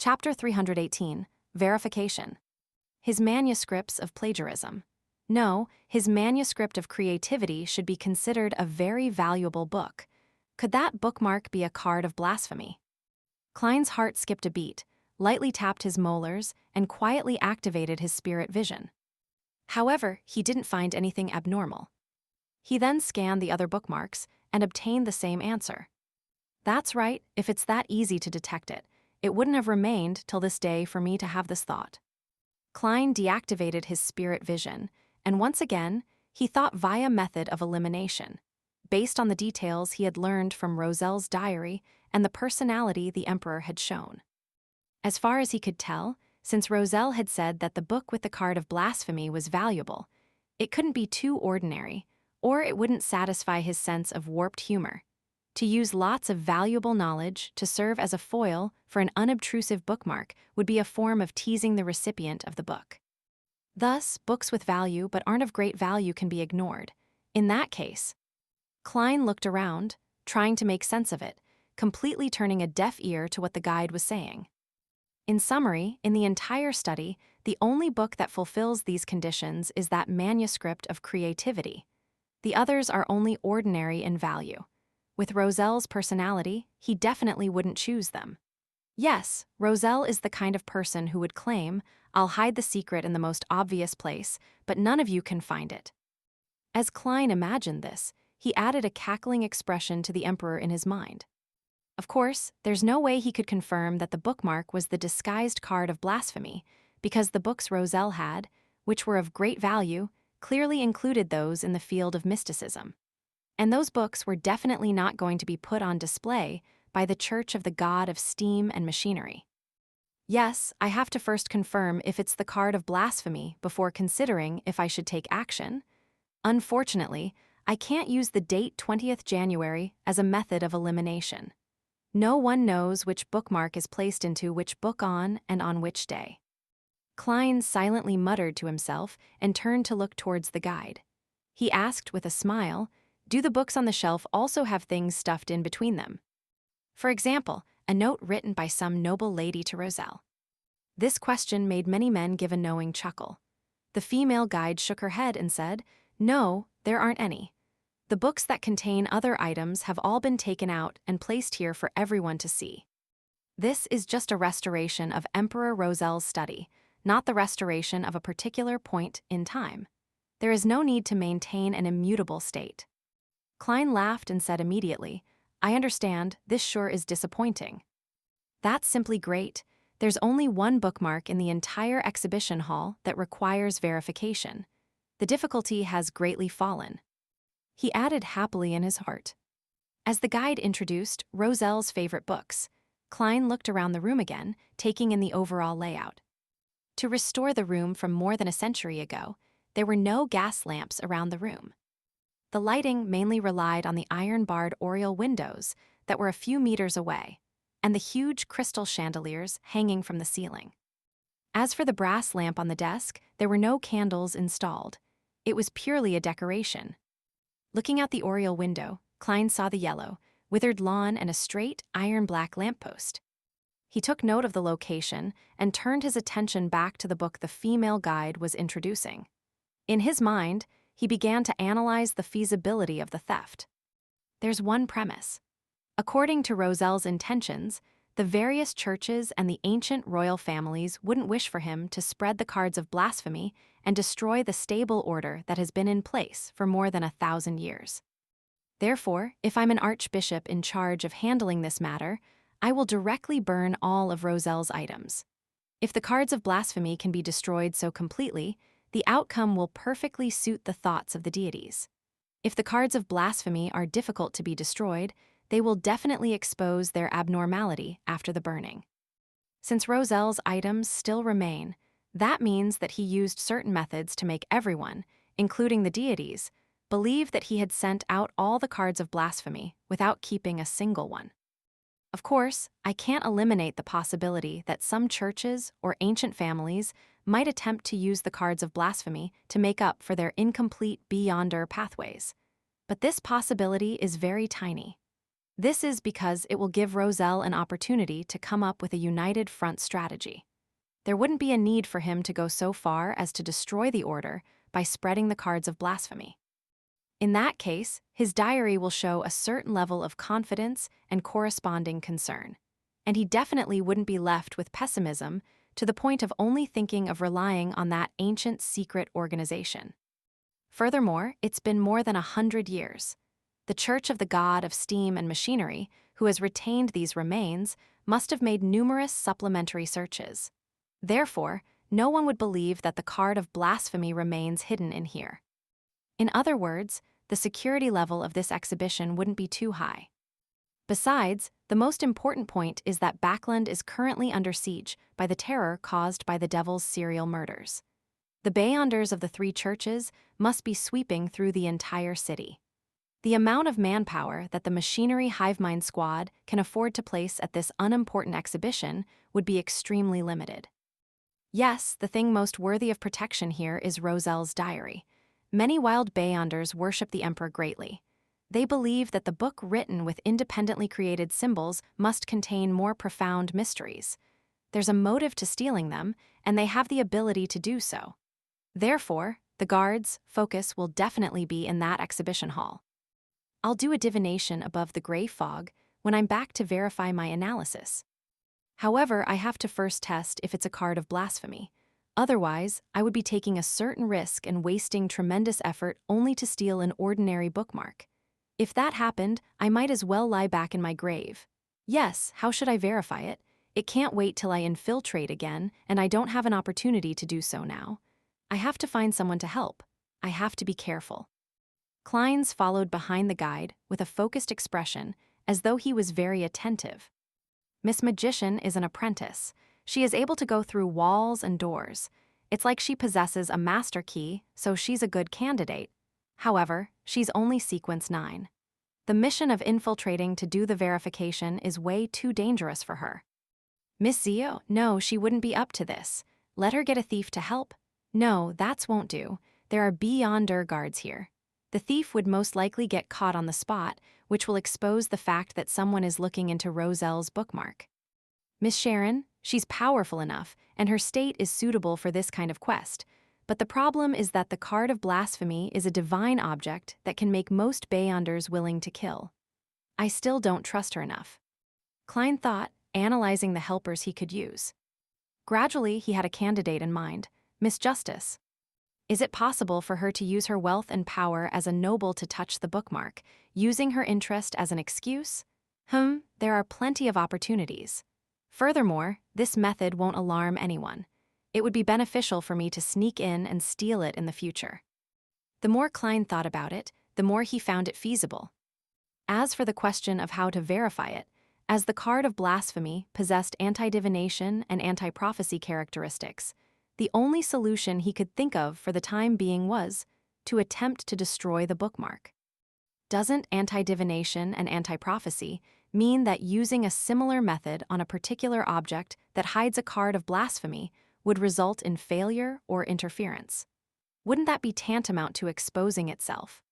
Chapter 318, Verification. His manuscripts of plagiarism. No, his manuscript of creativity should be considered a very valuable book. Could that bookmark be a card of blasphemy? Klein's heart skipped a beat, lightly tapped his molars, and quietly activated his spirit vision. However, he didn't find anything abnormal. He then scanned the other bookmarks and obtained the same answer. That's right, if it's that easy to detect it, it wouldn't have remained till this day for me to have this thought. Klein deactivated his spirit vision, and once again, he thought via method of elimination, based on the details he had learned from Rozelle's diary and the personality the emperor had shown. As far as he could tell, since Rozelle had said that the book with the card of blasphemy was valuable, it couldn't be too ordinary, or it wouldn't satisfy his sense of warped humor. To use lots of valuable knowledge to serve as a foil for an unobtrusive bookmark would be a form of teasing the recipient of the book. Thus, books with value but aren't of great value can be ignored. In that case, Klein looked around, trying to make sense of it, completely turning a deaf ear to what the guide was saying. In summary, in the entire study, the only book that fulfills these conditions is that manuscript of creativity. The others are only ordinary in value. With Rozelle's personality, he definitely wouldn't choose them. Yes, Rozelle is the kind of person who would claim, "I'll hide the secret in the most obvious place, but none of you can find it." As Klein imagined this, he added a cackling expression to the emperor in his mind. Of course, there's no way he could confirm that the bookmark was the disguised card of blasphemy, because the books Rozelle had, which were of great value, clearly included those in the field of mysticism. And those books were definitely not going to be put on display by the Church of the God of Steam and Machinery. Yes, I have to first confirm if it's the card of blasphemy before considering if I should take action. Unfortunately, I can't use the date 20th January as a method of elimination. No one knows which bookmark is placed into which book on and on which day. Klein silently muttered to himself and turned to look towards the guide. He asked with a smile, "Do the books on the shelf also have things stuffed in between them? For example, a note written by some noble lady to Rozelle?" This question made many men give a knowing chuckle. The female guide shook her head and said, "No, there aren't any. The books that contain other items have all been taken out and placed here for everyone to see. This is just a restoration of Emperor Rozelle's study, not the restoration of a particular point in time. There is no need to maintain an immutable state." Klein laughed and said immediately, "I understand, this sure is disappointing." "That's simply great. There's only one bookmark in the entire exhibition hall that requires verification. The difficulty has greatly fallen." He added happily in his heart. As the guide introduced Rozelle's favorite books, Klein looked around the room again, taking in the overall layout. To restore the room from more than a century ago, there were no gas lamps around the room. The lighting mainly relied on the iron-barred oriel windows that were a few meters away, and the huge crystal chandeliers hanging from the ceiling. As for the brass lamp on the desk, there were no candles installed. It was purely a decoration. Looking out the oriel window, Klein saw the yellow, withered lawn and a straight, iron-black lamppost. He took note of the location and turned his attention back to the book the female guide was introducing. In his mind, he began to analyze the feasibility of the theft. There's one premise. According to Rozelle's intentions, the various churches and the ancient royal families wouldn't wish for him to spread the cards of blasphemy and destroy the stable order that has been in place for more than 1,000 years. Therefore, if I'm an archbishop in charge of handling this matter, I will directly burn all of Rozelle's items. If the cards of blasphemy can be destroyed so completely, the outcome will perfectly suit the thoughts of the deities. If the cards of blasphemy are difficult to be destroyed, they will definitely expose their abnormality after the burning. Since Rozelle's items still remain, that means that he used certain methods to make everyone, including the deities, believe that he had sent out all the cards of blasphemy without keeping a single one. Of course, I can't eliminate the possibility that some churches or ancient families might attempt to use the cards of blasphemy to make up for their incomplete beyonder pathways. But this possibility is very tiny. This is because it will give Roselle an opportunity to come up with a united front strategy. There wouldn't be a need for him to go so far as to destroy the order by spreading the cards of blasphemy. In that case, his diary will show a certain level of confidence and corresponding concern, and he definitely wouldn't be left with pessimism to the point of only thinking of relying on that ancient secret organization. Furthermore, it's been more than 100 years. The Church of the God of Steam and Machinery, who has retained these remains, must have made numerous supplementary searches. Therefore, no one would believe that the card of blasphemy remains hidden in here. In other words, the security level of this exhibition wouldn't be too high. Besides, the most important point is that Backland is currently under siege by the terror caused by the devil's serial murders. The Beyonders of the three churches must be sweeping through the entire city. The amount of manpower that the Machinery Hivemind Squad can afford to place at this unimportant exhibition would be extremely limited. Yes, the thing most worthy of protection here is Roselle's diary. Many Wild Beyonders worship the Emperor greatly. They believe that the book written with independently created symbols must contain more profound mysteries. There's a motive to stealing them, and they have the ability to do so. Therefore, the guards' focus will definitely be in that exhibition hall. I'll do a divination above the gray fog when I'm back to verify my analysis. However, I have to first test if it's a card of blasphemy. Otherwise, I would be taking a certain risk and wasting tremendous effort only to steal an ordinary bookmark. If that happened, I might as well lie back in my grave. Yes, how should I verify it? It can't wait till I infiltrate again, and I don't have an opportunity to do so now. I have to find someone to help. I have to be careful. Kleins followed behind the guide with a focused expression, as though he was very attentive. Miss Magician is an apprentice. She is able to go through walls and doors. It's like she possesses a master key, so she's a good candidate. However, she's only sequence 9. The mission of infiltrating to do the verification is way too dangerous for her. Miss Zio? No, she wouldn't be up to this. Let her get a thief to help? No, that won't do. There are Beyonder guards here. The thief would most likely get caught on the spot, which will expose the fact that someone is looking into Roselle's bookmark. Miss Sharon? She's powerful enough, and her state is suitable for this kind of quest. But the problem is that the card of blasphemy is a divine object that can make most Beyonders willing to kill. I still don't trust her enough. Klein thought, analyzing the helpers he could use. Gradually, he had a candidate in mind, Miss Justice. Is it possible for her to use her wealth and power as a noble to touch the bookmark, using her interest as an excuse? There are plenty of opportunities. Furthermore, this method won't alarm anyone. It would be beneficial for me to sneak in and steal it in the future. The more Klein thought about it, the more he found it feasible. As for the question of how to verify it, as the card of blasphemy possessed anti-divination and anti-prophecy characteristics, the only solution he could think of for the time being was to attempt to destroy the bookmark. Doesn't anti-divination and anti-prophecy mean that using a similar method on a particular object that hides a card of blasphemy would result in failure or interference? Wouldn't that be tantamount to exposing itself?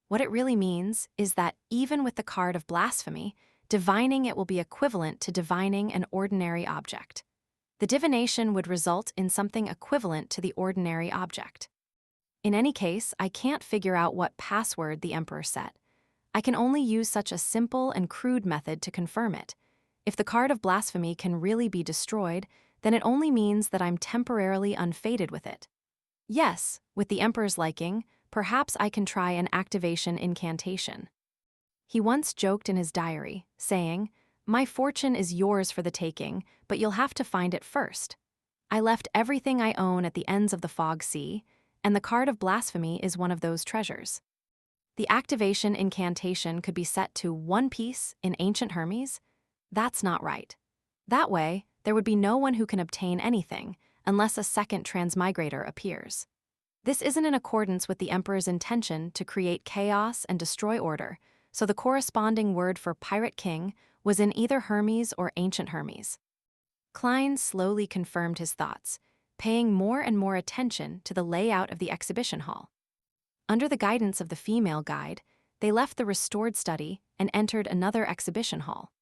What it really means is that even with the card of blasphemy, divining it will be equivalent to divining an ordinary object. The divination would result in something equivalent to the ordinary object. In any case, I can't figure out what password the Emperor set. I can only use such a simple and crude method to confirm it. If the card of blasphemy can really be destroyed, then it only means that I'm temporarily unfated with it. Yes, with the Emperor's liking, perhaps I can try an activation incantation. He once joked in his diary, saying, "My fortune is yours for the taking, but you'll have to find it first. I left everything I own at the ends of the fog sea, and the card of blasphemy is one of those treasures." The activation incantation could be set to 1 piece in Ancient Hermes. That's not right. That way, there would be no one who can obtain anything unless a second transmigrator appears. This isn't in accordance with the Emperor's intention to create chaos and destroy order, so the corresponding word for Pirate King was in either Hermes or Ancient Hermes. Klein slowly confirmed his thoughts, paying more and more attention to the layout of the exhibition hall. Under the guidance of the female guide, they left the restored study and entered another exhibition hall.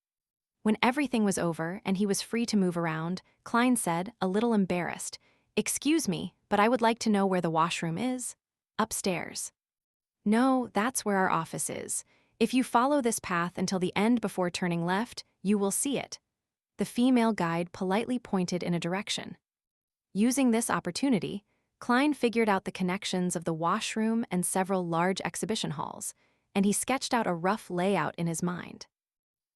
When everything was over and he was free to move around, Klein said, a little embarrassed, "Excuse me, but I would like to know where the washroom is." "Upstairs." "No, that's where our office is. If you follow this path until the end before turning left, you will see it." The female guide politely pointed in a direction. Using this opportunity, Klein figured out the connections of the washroom and several large exhibition halls, and he sketched out a rough layout in his mind.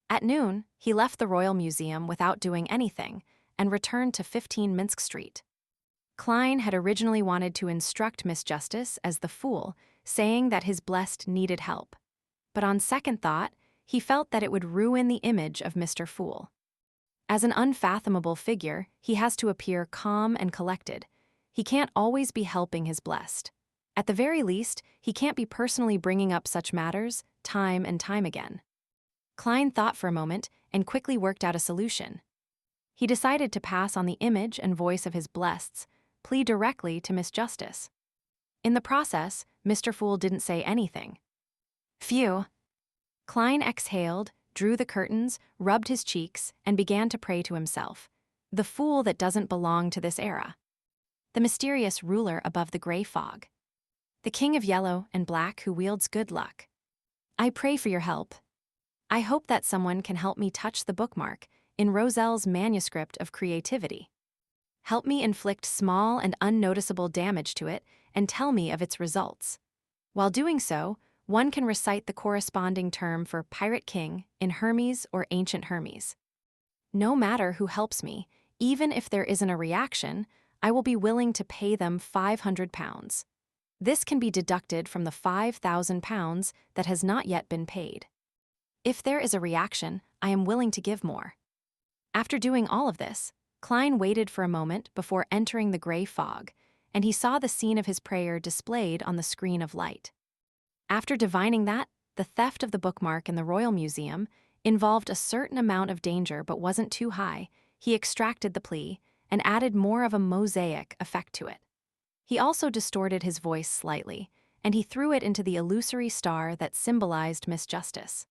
At noon, he left the Royal Museum without doing anything and returned to 15 Minsk Street. Klein had originally wanted to instruct Miss Justice as the fool, saying that his blessed needed help. But on second thought, he felt that it would ruin the image of Mr. Fool. As an unfathomable figure, he has to appear calm and collected. He can't always be helping his blessed. At the very least, he can't be personally bringing up such matters time and time again. Klein thought for a moment and quickly worked out a solution. He decided to pass on the image and voice of his blesseds, plea directly to Miss Justice. In the process, Mr. Fool didn't say anything. Phew. Klein exhaled, drew the curtains, rubbed his cheeks, and began to pray to himself. The fool that doesn't belong to this era. The mysterious ruler above the gray fog. The king of yellow and black who wields good luck. I pray for your help. I hope that someone can help me touch the bookmark in Rozelle's manuscript of creativity. Help me inflict small and unnoticeable damage to it and tell me of its results. While doing so, one can recite the corresponding term for Pirate King in Hermes or Ancient Hermes. No matter who helps me, even if there isn't a reaction, I will be willing to pay them £500. This can be deducted from the £5,000 that has not yet been paid. If there is a reaction, I am willing to give more. After doing all of this, Klein waited for a moment before entering the gray fog, and he saw the scene of his prayer displayed on the screen of light. After divining that the theft of the bookmark in the Royal Museum involved a certain amount of danger but wasn't too high, he extracted the plea and added more of a mosaic effect to it. He also distorted his voice slightly, and he threw it into the illusory star that symbolized Miss Justice.